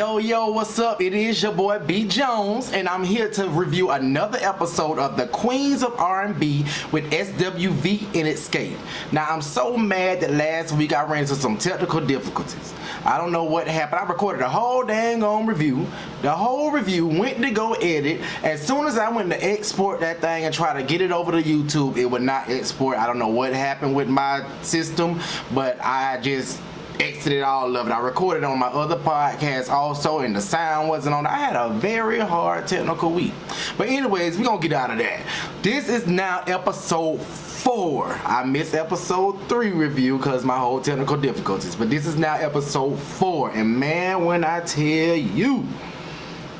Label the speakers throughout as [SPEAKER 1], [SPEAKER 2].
[SPEAKER 1] Yo, what's up? It is your boy B Jones, and I'm here to review another episode of the Queens of R&B with SWV and Xscape. Now, I'm so mad that last week I ran into some technical difficulties. I don't know what happened. I recorded a whole dang on review. The whole review went to go edit. As soon as I went to export that thing and try to get it over to YouTube, it would not export. I don't know what happened with my system, but I just exited all of it. I recorded on my other podcast also, and the sound wasn't on. I had a very hard technical week. But anyways, we're gonna get out of that. This is now episode 4. I missed episode 3 review because my whole technical difficulties. But this is now episode 4. And man, when I tell you,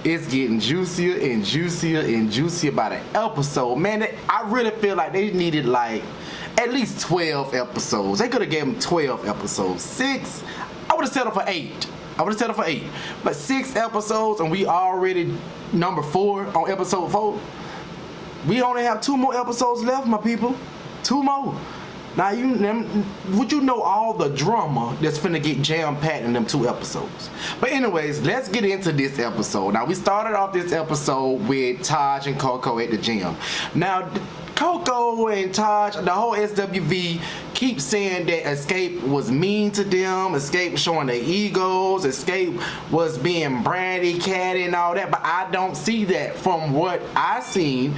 [SPEAKER 1] it's getting juicier and juicier and juicier by the episode. Man, I really feel like they needed like at least 12 episodes. They could have gave them 12 episodes. 6, I would have settled for 8. But 6 episodes, and we already number 4 on episode 4. We only have 2 more episodes left, my people. 2 more. Now, would you know all the drama that's finna get jam-packed in them 2 episodes? But anyways, let's get into this episode. Now, we started off this episode with Taj and Coco at the gym. Now, Coco and Taj, the whole SWV, keep saying that Xscape was mean to them, Xscape showing their egos, Xscape was being bratty, catty and all that, but I don't see that from what I seen.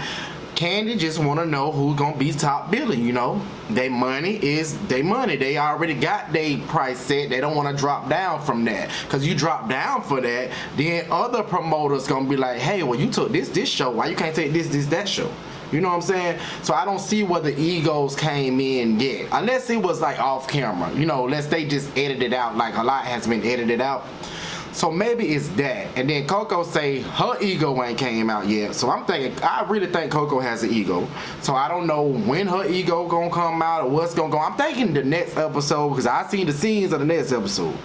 [SPEAKER 1] Candy just want to know who's gonna be top billing, you know. Their money is their money. They already got their price set. They don't want to drop down from that, because you drop down for that, then other promoters gonna be like, hey, well, you took this show, why you can't take this that show? You know what I'm saying? So I don't see where the egos came in yet, unless it was like off camera, you know, unless they just edited out, like a lot has been edited out. So maybe it's that. And then Coco say her ego ain't came out yet. So I'm thinking, I really think Coco has an ego. So I don't know when her ego gonna come out or what's gonna go. I'm thinking the next episode, because I seen the scenes of the next episode.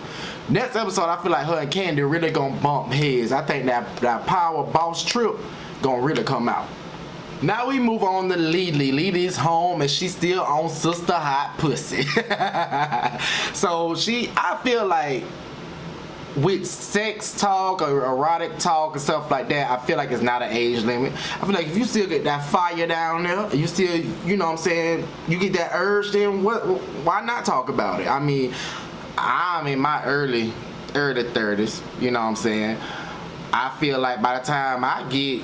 [SPEAKER 1] Next episode, I feel like her and Candy really gonna bump heads. I think that power boss trip gonna really come out. Now we move on to Lily. Lily's home and she's still on sister hot pussy. So I feel like with sex talk or erotic talk and stuff like that, I feel like it's not an age limit. I feel like if you still get that fire down there, you still, you know what I'm saying, you get that urge, then why not talk about it? I mean, I'm in my early 30s, you know what I'm saying. I feel like by the time I get,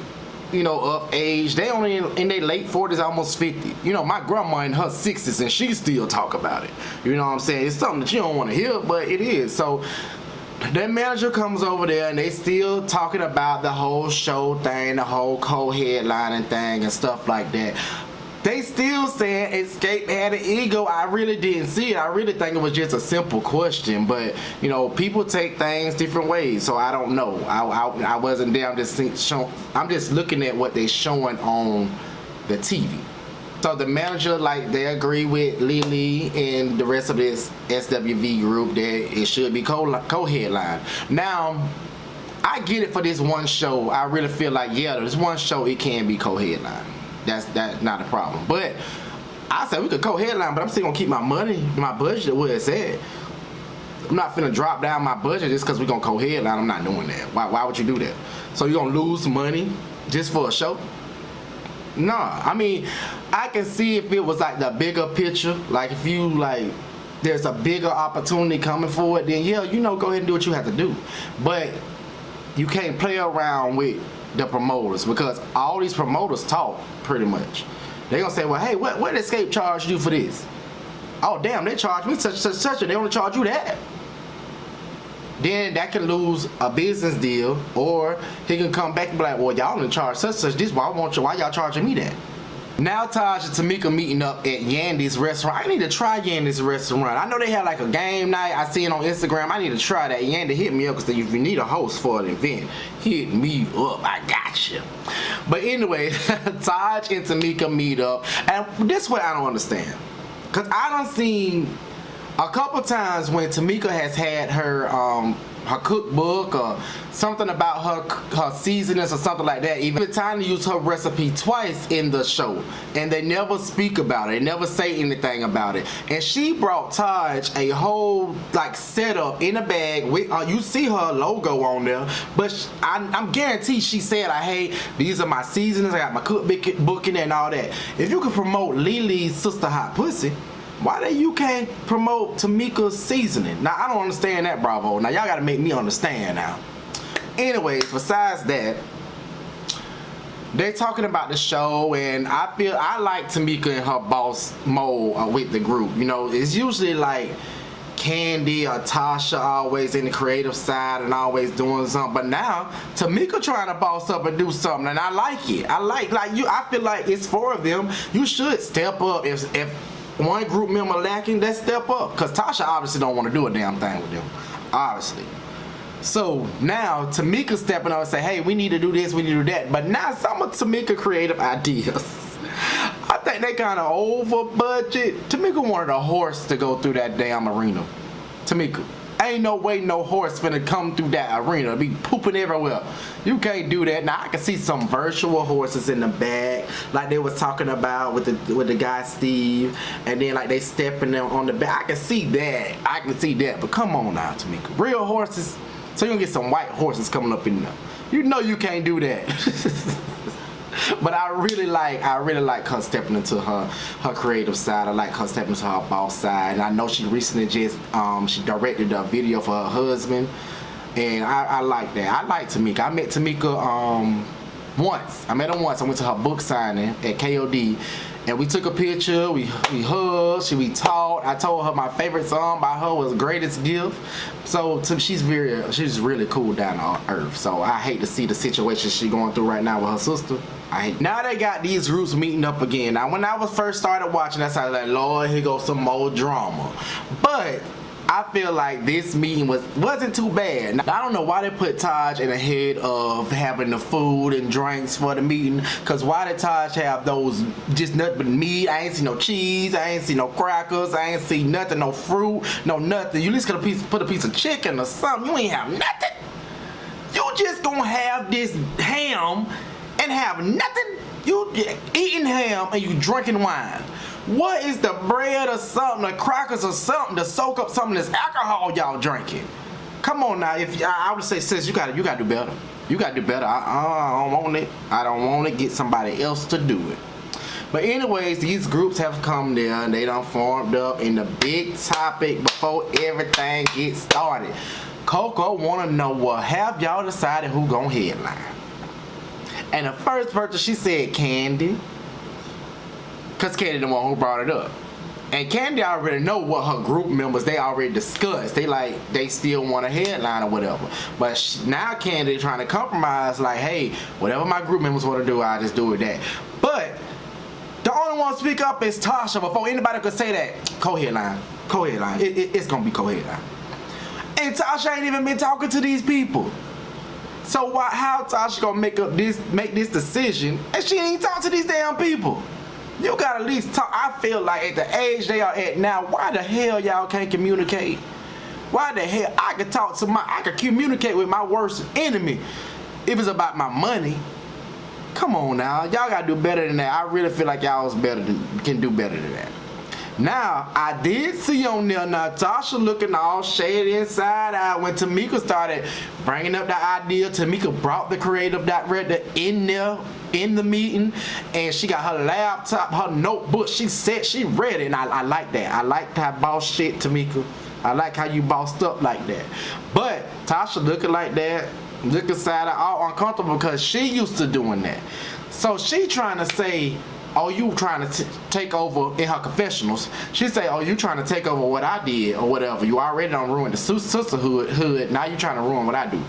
[SPEAKER 1] you know, up age, they only in their late 40s, almost 50. You know, my grandma in her 60s and she still talk about it. You know what I'm saying? It's something that you don't want to hear, but it is. So that manager comes over there and they still talking about the whole show thing, the whole co-headlining thing and stuff like that. They still saying Xscape had an ego. I really didn't see it. I really think it was just a simple question, but you know, people take things different ways, so I don't know. I wasn't there. I'm just looking at what they showing on the TV. So the manager, like, they agree with Lily and the rest of this SWV group that it should be co-headline. Now, I get it for this one show. I really feel like, yeah, this one show, it can be co-headline. That's not a problem. But I said we could co-headline, but I'm still gonna keep my money, my budget where it's at. I'm not finna drop down my budget just because we're gonna co-headline. I'm not doing that. Why would you do that? So you're gonna lose money just for a show? Nah, I mean, I can see if it was like the bigger picture, like if you like, there's a bigger opportunity coming forward, then yeah, you know, go ahead and do what you have to do. But you can't play around with the promoters, because all these promoters talk pretty much. They gonna say, well, hey, what did Xscape charge you for this? Oh damn, they charged me such, and they only charge you that. Then that can lose a business deal, or he can come back and be like, well, y'all didn't charge such this, why y'all charging me that? Now Taj and Tamika meeting up at Yandy's restaurant. I need to try Yandy's restaurant. I know they had like a game night. I see it on Instagram. I need to try that. Yandy hit me up, because if you need a host for an event, hit me up. I got you. But anyway, Taj and Tamika meet up, and this way I don't understand, because I done seen a couple times when Tamika has had her her cookbook or something about her seasonings or something like that. Even time to use her recipe twice in the show, and they never speak about it. They never say anything about it. And she brought Taj a whole like setup in a bag with you see her logo on there, but I'm guaranteed she said, "Hey, these are my seasonings. I got my cookbook in there and all that." If you could promote Lily's Sister Hot Pussy, why that you can't promote Tamika's seasoning? Now I don't understand that, Bravo. Now y'all gotta make me understand now. Anyways, besides that, they're talking about the show, and I like Tamika in her boss mode with the group. You know, it's usually like Candy or Tasha always in the creative side and always doing something, but now Tamika trying to boss up and do something, and I like it. I feel like it's four of them. You should step up. If one group member lacking, let's step up, because Tasha obviously don't want to do a damn thing with them, obviously. So now Tamika stepping up and say, "Hey, we need to do this, we need to do that." But now some of Tamika creative ideas, I think they kind of over budget. Tamika wanted a horse to go through that damn arena. Tamika, ain't no way no horse finna come through that arena, be pooping everywhere. You can't do that. Now I can see some virtual horses in the back, like they was talking about with the guy Steve, and then like they stepping them on the back. I can see that. But come on now, Tamika, real horses. So you gonna get some white horses coming up in there. You know you can't do that. But I really like her stepping into her creative side. I like her stepping into her boss side. And I know she recently just she directed a video for her husband, and I like that. I like Tamika. I met Tamika once. I met her once. I went to her book signing at KOD, and we took a picture. We hugged. We talked. I told her my favorite song by her was "Greatest Gift." So she's really cool down on earth. So I hate to see the situation she's going through right now with her sister. Now they got these groups meeting up again. Now when I was first started watching, I was like, Lord, here goes some more drama. But I feel like this meeting wasn't too bad. Now, I don't know why they put Taj in the head of having the food and drinks for the meeting. Cause why did Taj have those just nothing but meat? I ain't see no cheese. I ain't see no crackers. I ain't see nothing, no fruit, no nothing. You at least could put a piece of chicken or something. You ain't have nothing. You just gonna have this ham and have nothing. You eating ham and you drinking wine. What is the bread or something, the crackers or something to soak up some of this alcohol y'all drinking? Come on now, I would say, sis, you gotta do better. You gotta do better. I don't want it. I don't want to get somebody else to do it. But anyways, these groups have come there and they done formed up in the big topic before everything gets started. Coco wanna know, well, have y'all decided who gonna headline? And the first person, she said Candy. Cause Candy the one who brought it up. And Candy already know what her group members, they already discussed. They still want a headline or whatever. But now Candy trying to compromise, like, hey, whatever my group members want to do, I just do it that. But the only one to speak up is Tasha. Before anybody could say that, co-headline. It's gonna be co-headline. And Tasha ain't even been talking to these people. So how Tasha gonna make this decision and she ain't talk to these damn people? You gotta at least talk. I feel like at the age they are at now, why the hell y'all can't communicate? Why the hell I could communicate with my worst enemy if it's about my money? Come on now, y'all gotta do better than that. I really feel like y'all can do better than that. Now, I did see on there Natasha looking all shady inside out when Tamika started bringing up the idea. Tamika brought the creative director in there in the meeting, and she got her laptop, her notebook. She said she read it, and I like that. I like that boss shit, Tamika. I like how you bossed up like that. But Tasha looking like that, looking sad, all uncomfortable because she used to doing that. So she trying to say, oh, you trying to take over in her confessionals. She say, oh, you trying to take over what I did or whatever. You already done ruined the sisterhood. Now you trying to ruin what I do.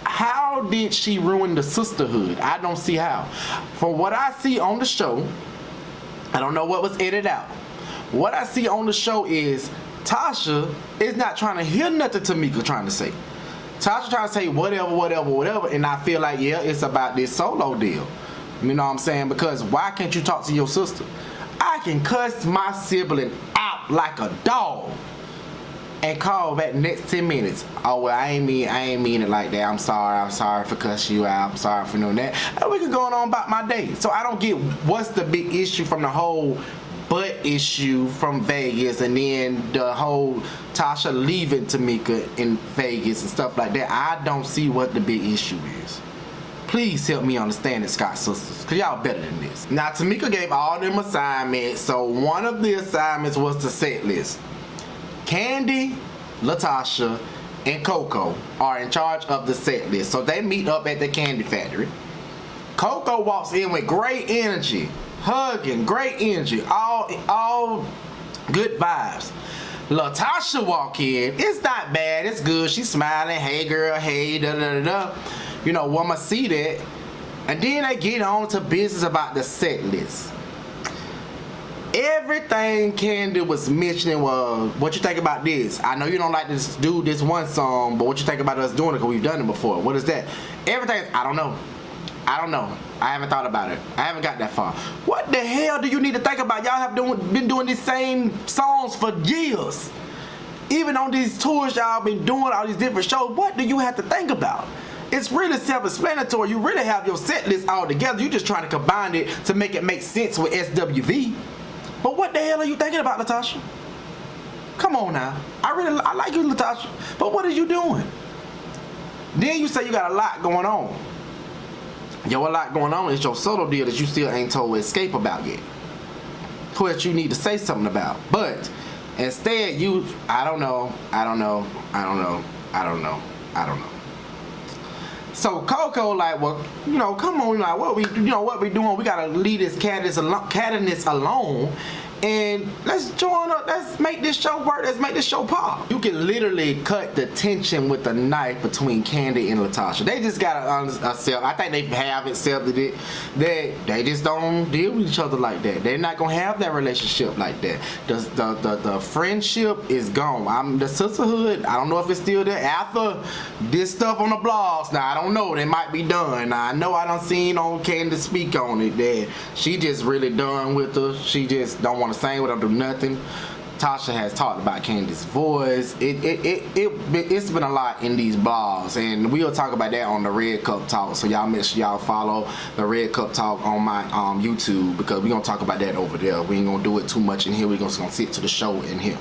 [SPEAKER 1] How did she ruin the sisterhood? I don't see how. From what I see on the show, I don't know what was edited out. What I see on the show is Tasha is not trying to hear nothing Tamika trying to say. Tasha trying to say whatever, and I feel like, yeah, it's about this solo deal. You know what I'm saying? Because why can't you talk to your sister? I can cuss my sibling out like a dog. and call back the next 10 minutes. Oh, well, I ain't mean it like that. I'm sorry for cussing you out. I'm sorry for doing that. And we can go on about my day. So I don't get what's the big issue from the whole butt issue from Vegas, and then the whole Tasha leaving Tamika in Vegas and stuff like that. I don't see what the big issue is. Please help me understand it, Scott sisters, because y'all better than this. Now, Tamika gave all them assignments, so one of the assignments was the set list. Candy, Latasha, and Coco are in charge of the set list, so they meet up at the Candy Factory. Coco walks in with great energy, hugging, great energy, all good vibes. Latasha walk in, it's not bad, it's good, she's smiling, hey girl, hey, da da da da. You know, woman see that. And then they get on to business about the set list. Everything Candy was mentioning was, what you think about this? I know you don't like to do this one song, but what you think about us doing it, because we've done it before. What is that? Everything, I don't know. I haven't thought about it. I haven't got that far. What the hell do you need to think about? Y'all have been doing these same songs for years. Even on these tours y'all been doing all these different shows, what do you have to think about? It's really self-explanatory. You really have your set list all together. You're just trying to combine it to make it make sense with SWV. But what the hell are you thinking about, Latasha? Come on now. I like you, Latasha. But what are you doing? Then you say you got a lot going on. A lot going on is your solo deal that you still ain't told Xscape about yet. Which you need to say something about. But instead, I don't know. So Coco like, well, you know, come on, like, what we doing? We gotta leave this cattiness alone, and let's join up. Let's make this show work. Let's make this show pop. You can literally cut the tension with a knife between Candy and Latasha. They just gotta accept. I think they have accepted it. They just don't deal with each other like that. They're not gonna have that relationship like that. The friendship is gone. The sisterhood, I don't know if it's still there after this stuff on the blogs. Now I don't know. They might be done. Now I know I done seen on Candy speak on it that she just really done with her. She just don't want to sing with her, do nothing. Tasha has talked about Candy's voice. It's been a lot in these blogs, and we'll talk about that on the Red Cup Talk. So y'all make sure y'all follow the Red Cup Talk on my YouTube, because we're gonna talk about that over there. We ain't gonna do it too much in here. We're just gonna sit to the show in here.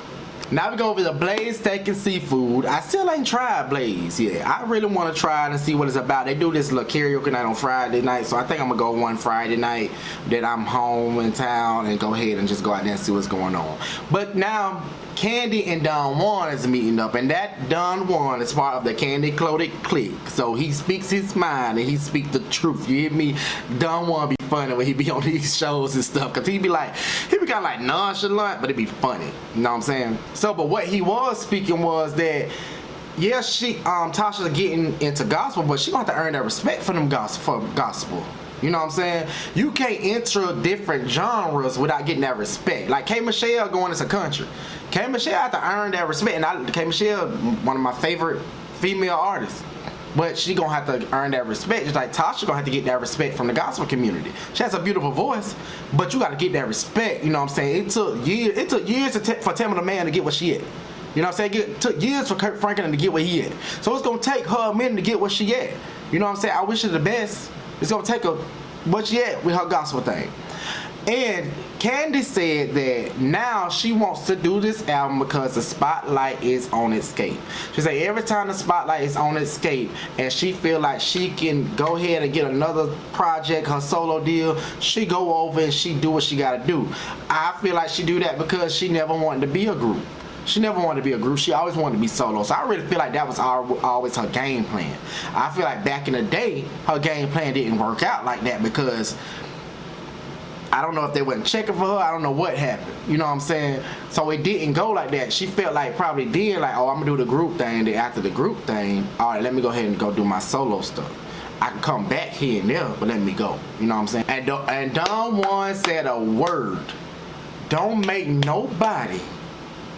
[SPEAKER 1] Now we go over the Blaze Steak and Seafood. I still ain't tried Blaze yet. I really want to try it and see what it's about. They do this little karaoke night on Friday night, so I think I'm gonna go one Friday night that I'm home in town and go ahead and just go out there and see what's going on. But now Candy and Don Juan is meeting up, and that Don Juan is part of the Candy Clothing clique. So he speaks his mind and he speaks the truth. You hear me? Don Juan be funny when he be on these shows and stuff, because he be kind of like nonchalant, but it be funny. You know what I'm saying? So, but what he was speaking was that, yeah, Tasha's getting into gospel, but she gonna have to earn that respect for them gospel. You know what I'm saying? You can't enter different genres without getting that respect. Like K. Michelle going into country. K. Michelle have to earn that respect, and K. Michelle, one of my favorite female artists. But she gonna have to earn that respect, just like Tasha gonna have to get that respect from the gospel community. She has a beautiful voice, but you gotta get that respect. You know what I'm saying? It took years for Tamala Man to get where she at. You know what I'm saying? It took years for Kurt Franklin to get where he at. So it's gonna take her a minute to get where she at. You know what I'm saying? I wish her the best. It's gonna take her what she at with her gospel thing. And Candy said that now she wants to do this album because the spotlight is on Xscape. She said every time the spotlight is on Xscape and she feel like she can go ahead and get another project, her solo deal, she go over and she do what she gotta do. I feel like she do that because she never wanted to be a group. She never wanted to be a group. She always wanted to be solo. So I really feel like that was always her game plan. I feel like back in the day, her game plan didn't work out like that because I don't know if they wasn't checking for her. I don't know what happened. You know what I'm saying? So it didn't go like that. She felt like probably did like, oh, I'm going to do the group thing. Then after the group thing, all right, let me go ahead and go do my solo stuff. I can come back here and there, but let me go. You know what I'm saying? And Don Juan said a word. Don't make nobody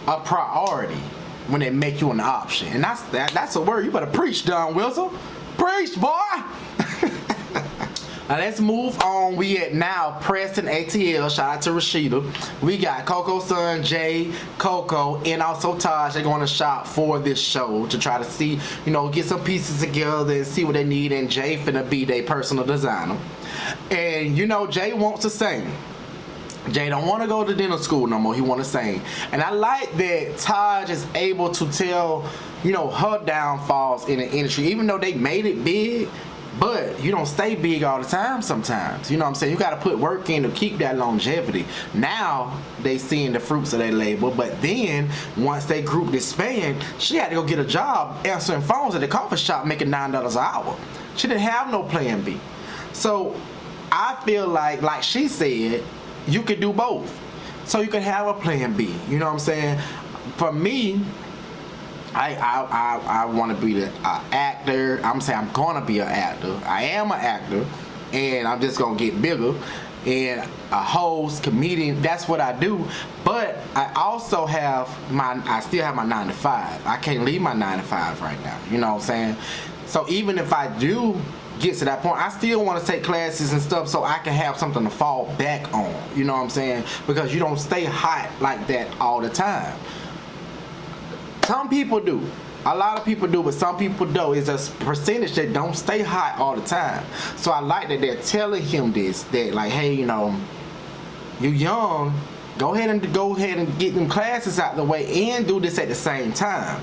[SPEAKER 1] a priority when they make you an option. And that's a word. You better preach, Don Wilson. Preach, boy. Now let's move on. We at now Preston ATL. Shout out to Rashida. We got Coco's son Jay, Coco, and also Taj. They're going to shop for this show to try to see, you know, get some pieces together and see what they need. And Jay finna be their personal designer. And you know, Jay wants to sing. Jay don't want to go to dental school no more. He want to sing. And I like that Taj is able to tell, you know, her downfalls in the industry, even though they made it big. But you don't stay big all the time sometimes. You know what I'm saying? You got to put work in to keep that longevity. Now they seeing the fruits of their labor. But then once they group disband, she had to go get a job answering phones at the coffee shop making $9 an hour. She didn't have no plan B. So I feel like she said, you could do both. So you can have a plan B. You know what I'm saying? For me, I want to be the actor. I'm saying I'm gonna be an actor. I am an actor, and I'm just gonna get bigger. And a host, comedian, that's what I do. But I also have I still have my 9 to 5. I can't leave my 9 to 5 right now. You know what I'm saying? So even if I do get to that point, I still want to take classes and stuff so I can have something to fall back on. You know what I'm saying? Because you don't stay hot like that all the time. Some people do. A lot of people do, but some people don't. It's a percentage that don't stay hot all the time. So I like that they're telling him this, that like, hey, you know, you young, go ahead and get them classes out the way and do this at the same time.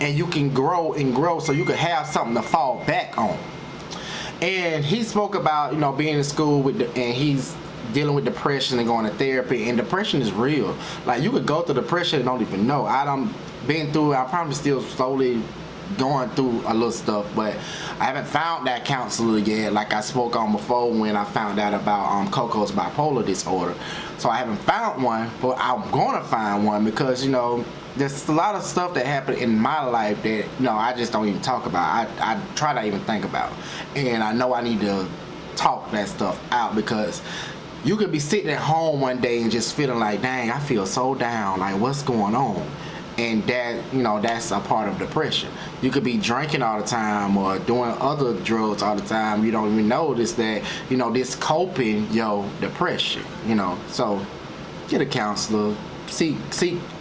[SPEAKER 1] And you can grow and grow so you can have something to fall back on. And he spoke about, you know, being in school with and he's dealing with depression and going to therapy, and depression is real. Like, you could go through depression and don't even know. I done been through it. I probably still slowly going through a little stuff, but I haven't found that counselor yet, like I spoke on before when I found out about Coco's bipolar disorder. So I haven't found one, but I'm gonna find one because, you know, there's a lot of stuff that happened in my life that, you know, I just don't even talk about. I try not even think about, and I know I need to talk that stuff out, because you could be sitting at home one day and just feeling like, dang, I feel so down, like what's going on? And that, you know, that's a part of depression. You could be drinking all the time or doing other drugs all the time. You don't even notice that, you know, this coping your depression, you know. So get a counselor, seek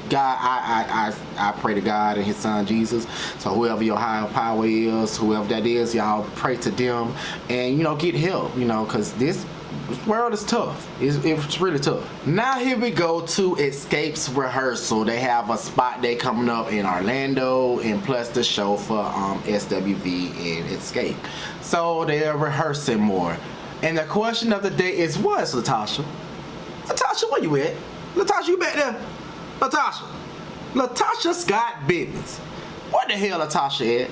[SPEAKER 1] God. I pray to God and his son Jesus. So whoever your higher power is, whoever that is, y'all pray to them and, you know, get help, you know, because this world is tough. It's really tough. Now here we go to Xscape's rehearsal. They have a spot day coming up in Orlando, and plus the show for SWV and Xscape. So they're rehearsing more. And the question of the day is, what's Latasha? Latasha, where you at? Latasha, you back there? Latasha. Latasha's got business. What the hell Latasha at?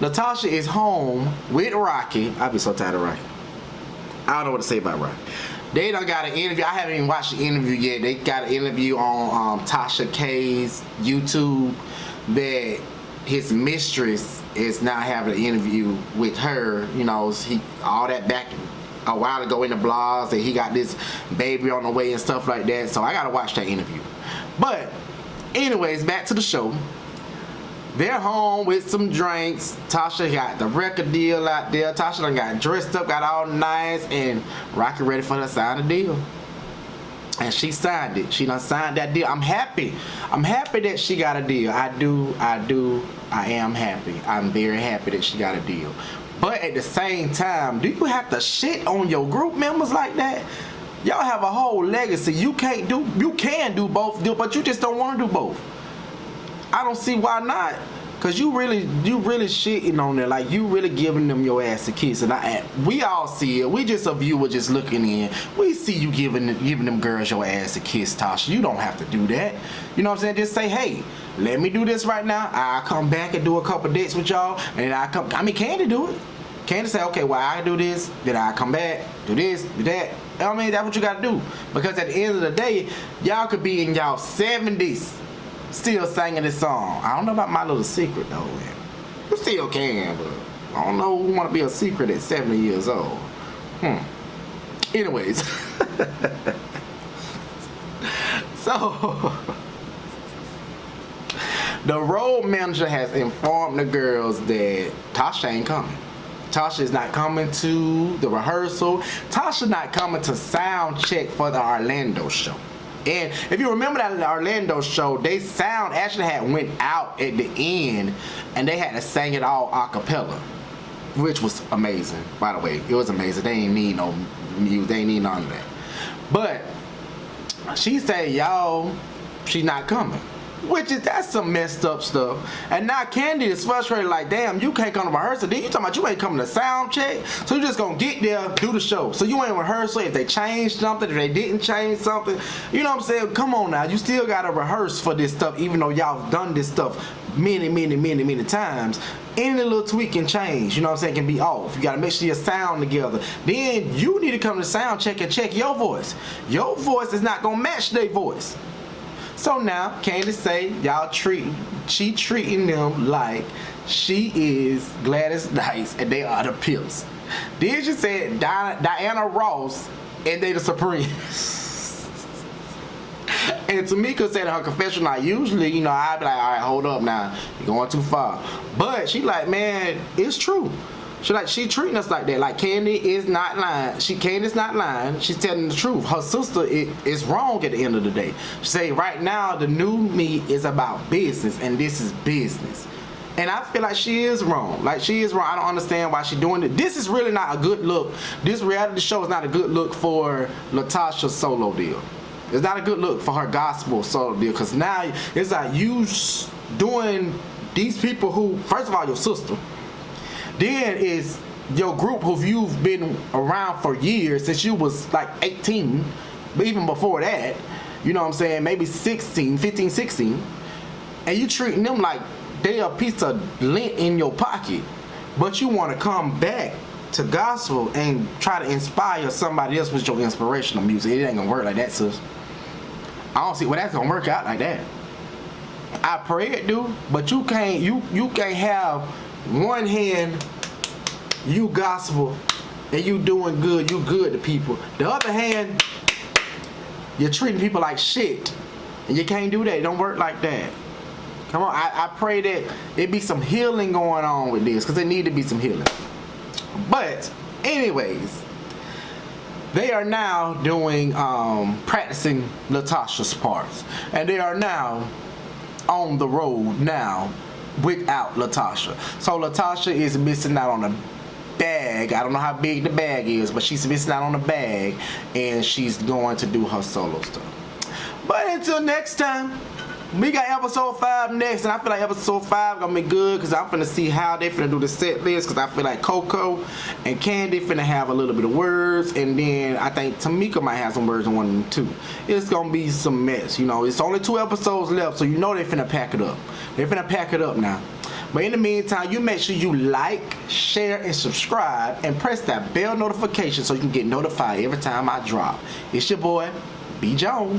[SPEAKER 1] Latasha is home with Rocky. I be so tired of Rocky. I don't know what to say about Rocky. They done got an interview. I haven't even watched the interview yet. They got an interview on Tasha K's YouTube that his mistress is now having an interview with her. You know, all that back a while ago in the blogs, that he got this baby on the way and stuff like that. So I gotta watch that interview. But anyways, back to the show. They're home with some drinks. Tasha got the record deal out there. Tasha done got dressed up, got all nice, and Rocky ready for her to sign the deal. And she signed it. She done signed that deal. I'm happy. I'm happy that she got a deal. I am happy. I'm very happy that she got a deal. But at the same time, do you have to shit on your group members like that? Y'all have a whole legacy. You can do both, but you just don't want to do both. I don't see why not, cause you really shitting on there, like you really giving them your ass a kiss, and we all see it. We just a viewer just looking in. We see you giving them girls your ass a kiss, Tasha. You don't have to do that. You know what I'm saying? Just say, hey, let me do this right now. I'll come back and do a couple dates with y'all, and Candy do it. Candy say, okay, well, I do this, then I come back, do this, do that. I mean, that's what you gotta do, because at the end of the day, y'all could be in y'all 70s. Still singing this song. I don't know about My Little Secret though, man. You still can, but I don't know who want to be a secret at 70 years old. Anyways. So, the road manager has informed the girls that Tasha ain't coming. Tasha is not coming to the rehearsal. Tasha not coming to sound check for the Orlando show. And if you remember that Orlando show, they sound actually had went out at the end, and they had to sing it all a cappella, which was amazing. By the way, it was amazing. They ain't need no music. They ain't need none of that. But she said, y'all, she's not coming. That's some messed up stuff. And now Candy is frustrated, like, damn, you can't come to rehearsal. Then you talking about you ain't coming to sound check? So you just gonna get there, do the show. So you ain't rehearsal if they changed something, if they didn't change something. You know what I'm saying? Come on now. You still gotta rehearse for this stuff, even though y'all done this stuff many times. Any little tweak can change, you know what I'm saying, can be off. You gotta make sure your sound together. Then you need to come to sound check and check your voice. Your voice is not gonna match their voice. So now, Candace say she treating them like she is Gladys Knight and they are the Pips. Then she said Diana Ross and they the Supremes. And Tamika said in her confession, like, usually, you know, I'd be like, all right, hold up now, you're going too far. But she like, man, it's true. She treating us like that. Like, Candy is not lying. Candy's not lying. She's telling the truth. Her sister is wrong at the end of the day. She say, right now, the new me is about business, and this is business. And I feel like she is wrong. Like, she is wrong. I don't understand why she's doing it. This is really not a good look. This reality show is not a good look for Latasha's solo deal. It's not a good look for her gospel solo deal, because now it's like you doing these people who, first of all, your sister. Then is your group who you've been around for years, since you was like 18, but even before that, you know what I'm saying, maybe 15, 16, and you treating them like they a piece of lint in your pocket, but you want to come back to gospel and try to inspire somebody else with your inspirational music. It ain't gonna work like that, sis. I don't see that's gonna work out like that. I pray it do, but you can't have one hand you gospel and you doing good, you good to people. The other hand, you're treating people like shit. And you can't do that. It don't work like that. Come on, I pray that it be some healing going on with this, because there need to be some healing. But anyways, they are now doing practicing Latasha's parts, and they are now on the road now without Latasha. So Latasha is missing out on a bag. I don't know how big the bag is, but she's missing out on the bag, and she's going to do her solo stuff. But until next time, we got episode 5 next, and I feel like episode 5 gonna be good, because I'm finna see how they finna do the set list, because I feel like Coco and Candy finna have a little bit of words, and then I think Tamika might have some words in one of them too. It's gonna be some mess, you know. It's only 2 episodes left, so you know they finna pack it up. They finna pack it up now. But in the meantime, you make sure you like, share, and subscribe, and press that bell notification so you can get notified every time I drop. It's your boy, B. Jones.